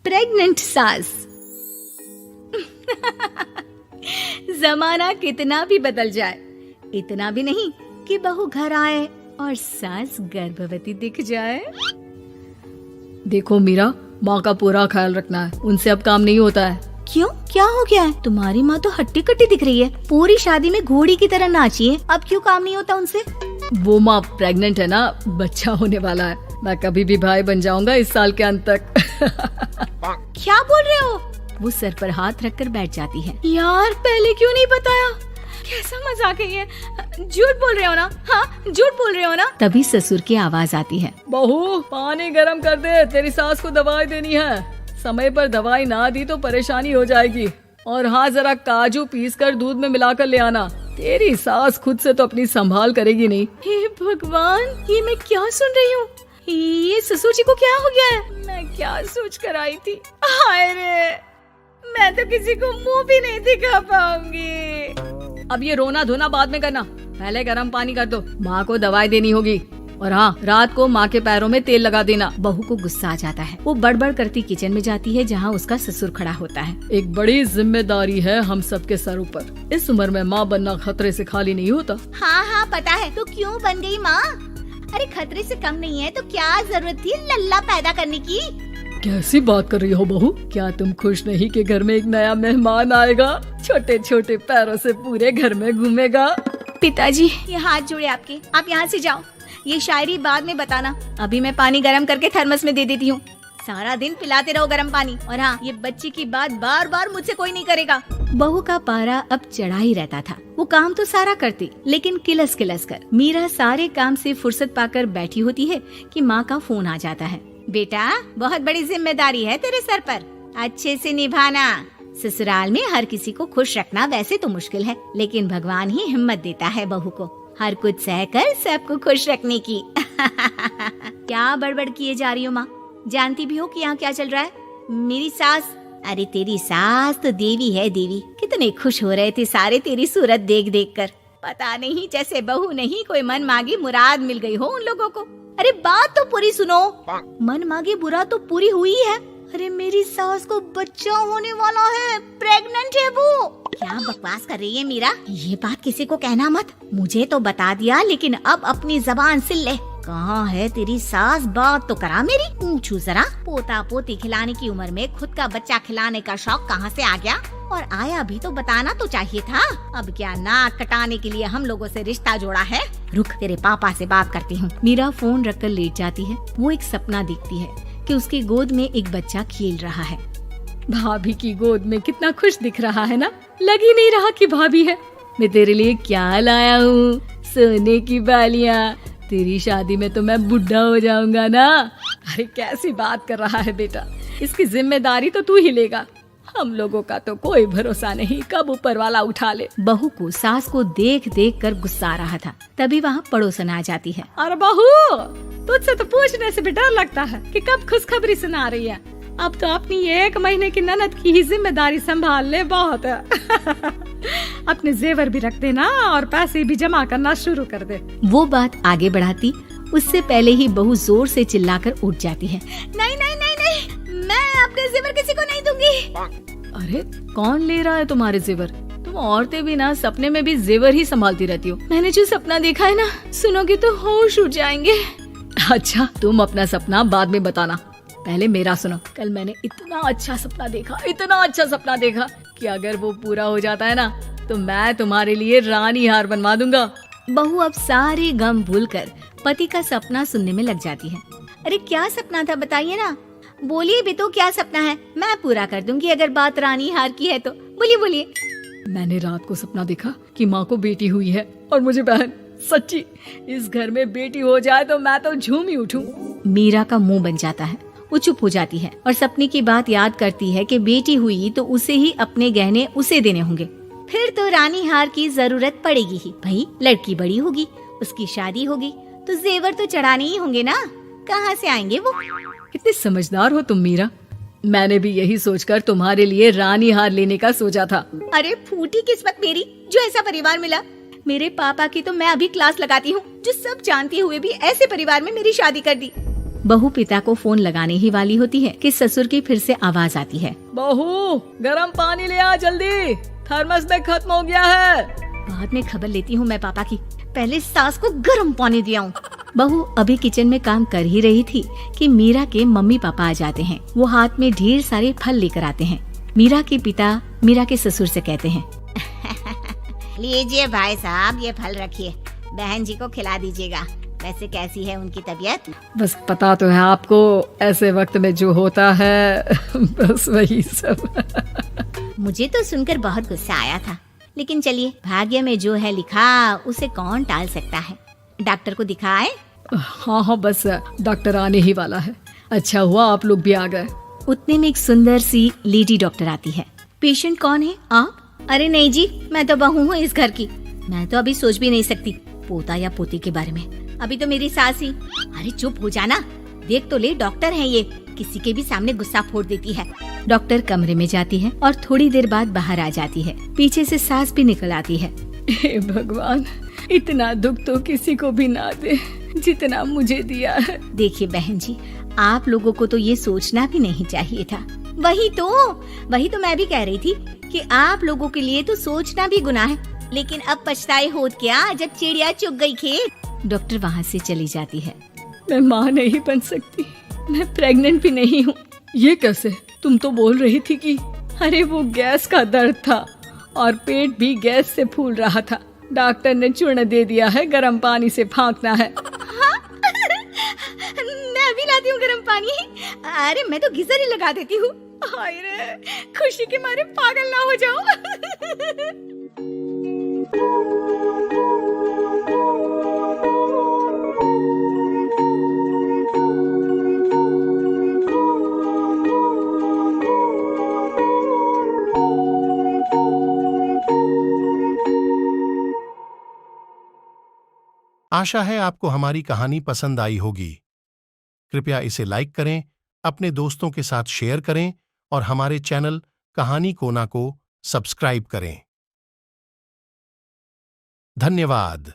Pregnant सास। जमाना कितना भी बदल जाए, इतना भी नहीं कि बहू घर आए और सास गर्भवती दिख जाए। देखो मीरा, माँ का पूरा ख्याल रखना है, उनसे अब काम नहीं होता है। क्यों, क्या हो गया है? तुम्हारी माँ तो हट्टी कट्टी दिख रही है, पूरी शादी में घोड़ी की तरह नाची है, अब क्यों काम नहीं होता उनसे? वो माँ प्रेग्नेंट है ना, बच्चा होने वाला है। मैं कभी भी भाई बन जाऊंगा इस साल के अंत तक। क्या बोल रहे हो? वो सर पर हाथ रखकर बैठ जाती है। यार पहले क्यों नहीं बताया? कैसा मजाक है ये? झूठ बोल रहे हो ना? हाँ, झूठ बोल रहे हो ना? तभी ससुर की आवाज आती है। बहू, पानी गरम कर दे, तेरी सास को दवाई देनी है। समय पर दवाई ना दी तो परेशानी हो जाएगी। और हाँ, जरा काजू पीसकर दूध में मिलाकर ले आना। तेरी सास खुद से तो अपनी संभाल करेगी नहीं। हे भगवान, ये मैं क्या सुन रही हूँ? ये ससुर जी को क्या हो गया है? मैं क्या सोच कर आई थी? हाय रे, मैं तो किसी को मुंह भी नहीं दिखा पाऊंगी। अब ये रोना धोना बाद में करना, पहले गर्म पानी कर दो, माँ को दवाई देनी होगी। और हाँ, रात को माँ के पैरों में तेल लगा देना। बहू को गुस्सा आ जाता है, वो बड़बड़ करती किचन में जाती है जहाँ उसका ससुर खड़ा होता है। एक बड़ी जिम्मेदारी है हम सबके सरों पर। इस उम्र में माँ बनना खतरे से खाली नहीं होता। हाँ हाँ पता है, तो क्यों बन गई माँ? अरे खतरे से कम नहीं है तो क्या जरूरत थी लल्ला पैदा करने की? कैसी बात कर रही हो बहू? क्या तुम खुश नहीं कि घर में एक नया मेहमान आएगा, छोटे छोटे पैरों से पूरे घर में घूमेगा? पिताजी, ये हाथ जोड़े आपके, आप यहाँ से जाओ। ये शायरी बाद में बताना, अभी मैं पानी गरम करके थर्मस में दे देती हूँ। सारा दिन पिलाते रहो गरम पानी। और हाँ, ये बच्ची की बात बार बार मुझसे कोई नहीं करेगा। बहू का पारा अब चढ़ा ही रहता था। वो काम तो सारा करती, लेकिन किलस किलस कर। मीरा सारे काम से फुर्सत पाकर बैठी होती है कि माँ का फोन आ जाता है। बेटा, बहुत बड़ी जिम्मेदारी है तेरे सर पर, अच्छे से निभाना। ससुराल में हर किसी को खुश रखना वैसे तो मुश्किल है, लेकिन भगवान ही हिम्मत देता है बहू को हर कुछ सहकर सबको खुश रखने की। क्या बड़बड़ किए जा रही हो माँ? जानती भी हो कि यहाँ क्या चल रहा है? मेरी सास, अरे तेरी सास तो देवी है देवी। कितने खुश हो रहे थे सारे तेरी सूरत देख देख कर। पता नहीं जैसे बहू नहीं कोई मन मांगी मुराद मिल गई हो उन लोगों को। अरे बात तो पूरी सुनो। मन मांगी मुराद तो पूरी हुई है। अरे मेरी सास को बच्चा होने वाला है, प्रेग्नेंट है वो। क्या बकवास कर रही है मीरा? ये बात किसी को कहना मत। मुझे तो बता दिया, लेकिन अब अपनी जबान सिल ले। कहाँ है तेरी सास? बात तो करा मेरी। पूछू जरा, पोता पोती खिलाने की उम्र में खुद का बच्चा खिलाने का शौक कहाँ से आ गया? और आया भी तो बताना तो चाहिए था। अब क्या नाक कटाने के लिए हम लोगों से रिश्ता जोड़ा है? रुक, तेरे पापा से बात करती हूँ। मीरा फोन रखकर लेट जाती है। वो एक सपना देखती है कि उसकी गोद में एक बच्चा खेल रहा है। भाभी की गोद में कितना खुश दिख रहा है ना, लग ही नहीं रहा कि भाभी है। मैं तेरे लिए क्या लाया हूँ, सोने की बालियाँ। तेरी शादी में तो मैं बुढ़ा हो जाऊंगा ना। अरे कैसी बात कर रहा है बेटा, इसकी जिम्मेदारी तो तू ही लेगा। हम लोगों का तो कोई भरोसा नहीं, कब ऊपर वाला उठा ले। बहू को सास को देख देख कर गुस्सा आ रहा था। तभी वहाँ पड़ोसन आ जाती है। अरे बहू, तुझसे तो पूछने से भी डर लगता है कि कब खुशखबरी सुना रही है। अब तो अपनी 1 महीने की ननद की ही जिम्मेदारी संभाल ले, बहुत है। अपने जेवर भी रख देना और पैसे भी जमा करना शुरू कर दे। वो बात आगे बढ़ाती उससे पहले ही बहू जोर से चिल्लाकर उठ जाती है। नहीं नहीं नहीं नहीं, मैं अपने जेवर किसी को नहीं दूंगी। अरे कौन ले रहा है तुम्हारे जेवर? तुम औरतें भी ना सपने में भी जेवर ही संभालती रहती हो। मैंने जो सपना देखा है ना, सुनोगे तो होश उड़ जाएंगे। अच्छा, तुम अपना सपना बाद में बताना, पहले मेरा सुनो। कल मैंने इतना अच्छा सपना देखा, इतना अच्छा सपना देखा कि अगर वो पूरा हो जाता है ना तो मैं तुम्हारे लिए रानी हार बनवा दूंगा। बहू अब सारे गम भूलकर पति का सपना सुनने में लग जाती है। अरे क्या सपना था बताइए ना, बोलिए भी तो, क्या सपना है? मैं पूरा कर दूंगी अगर बात रानी हार की है तो। बोलिए बोलिए। मैंने रात को सपना देखा कि माँ को बेटी हुई है और मुझे बहन। सच्ची, इस घर में बेटी हो जाए तो मैं तो झूम ही उठूं। मीरा का मुंह बन जाता है। वो चुप हो जाती है और सपने की बात याद करती है कि बेटी हुई तो उसे ही अपने गहने उसे देने होंगे। फिर तो रानी हार की जरूरत पड़ेगी ही। भाई लड़की बड़ी होगी, उसकी शादी होगी तो जेवर तो चढ़ाने ही होंगे ना, कहाँ से आएंगे वो? कितने समझदार हो तुम मीरा। मैंने भी यही सोचकर तुम्हारे लिए रानी हार लेने का सोचा था। अरे फूटी किस्मत मेरी जो ऐसा परिवार मिला। मेरे पापा की तो मैं अभी क्लास लगाती हूँ, जो सब जानते हुए भी ऐसे परिवार में मेरी शादी कर दी। बहू पिता को फोन लगाने ही वाली होती है कि ससुर की फिर से आवाज आती है। बहू गर्म पानी ले आ जल्दी, थर्मस में खत्म हो गया है। बाद में खबर लेती हूँ मैं पापा की, पहले सास को गर्म पानी दिया हूँ। बहू अभी किचन में काम कर ही रही थी कि मीरा के मम्मी पापा आ जाते हैं। वो हाथ में ढेर सारे फल लेकर आते हैं। मीरा के पिता मीरा के ससुर से कहते हैं, लीजिए भाई साहब, ये फल रखिए, बहन जी को खिला दीजिएगा। वैसे कैसी है उनकी तबीयत? बस पता तो है आपको, ऐसे वक्त में जो होता है बस वही सब। मुझे तो सुनकर बहुत गुस्सा आया था, लेकिन चलिए, भाग्य में जो है लिखा उसे कौन टाल सकता है। डॉक्टर को दिखाए? हाँ, बस डॉक्टर आने ही वाला है। अच्छा हुआ आप लोग भी आ गए। उतने में एक सुंदर सी लेडी डॉक्टर आती है। पेशेंट कौन है आप? अरे नहीं जी, मैं तो बहू हूँ इस घर की। मैं तो अभी सोच भी नहीं सकती पोता या पोती के बारे में। अभी तो मेरी सास ही। अरे चुप हो जाना, देख तो ले, डॉक्टर है ये, किसी के भी सामने गुस्सा फोड़ देती है। डॉक्टर कमरे में जाती है और थोड़ी देर बाद बाहर आ जाती है। पीछे से सास भी निकल आती है। हे भगवान, इतना दुख तो किसी को भी ना दे जितना मुझे दिया है। देखिए बहन जी, आप लोगों को तो ये सोचना भी नहीं चाहिए था। वही तो मैं भी कह रही थी कि आप लोगों के लिए तो सोचना भी गुनाह है, लेकिन अब पछताए होत क्या जब चिड़िया चुग गई खेत। डॉक्टर वहाँ से चली जाती है। मैं माँ नहीं बन सकती, मैं प्रेग्नेंट भी नहीं हूँ। ये कैसे? तुम तो बोल रही थी कि अरे वो गैस का दर्द था और पेट भी गैस से फूल रहा था। डॉक्टर ने चूर्ण दे दिया है, गर्म पानी से फाँकना है। हाँ? मैं अभी लाती हूँ गर्म पानी। अरे मैं तो गीजर ही लगा देती हूँ। हाय रे, खुशी के मारे पागल ना हो जाओ। आशा है आपको हमारी कहानी पसंद आई होगी। कृपया इसे लाइक करें, अपने दोस्तों के साथ शेयर करें और हमारे चैनल कहानी कोना को सब्सक्राइब करें। धन्यवाद।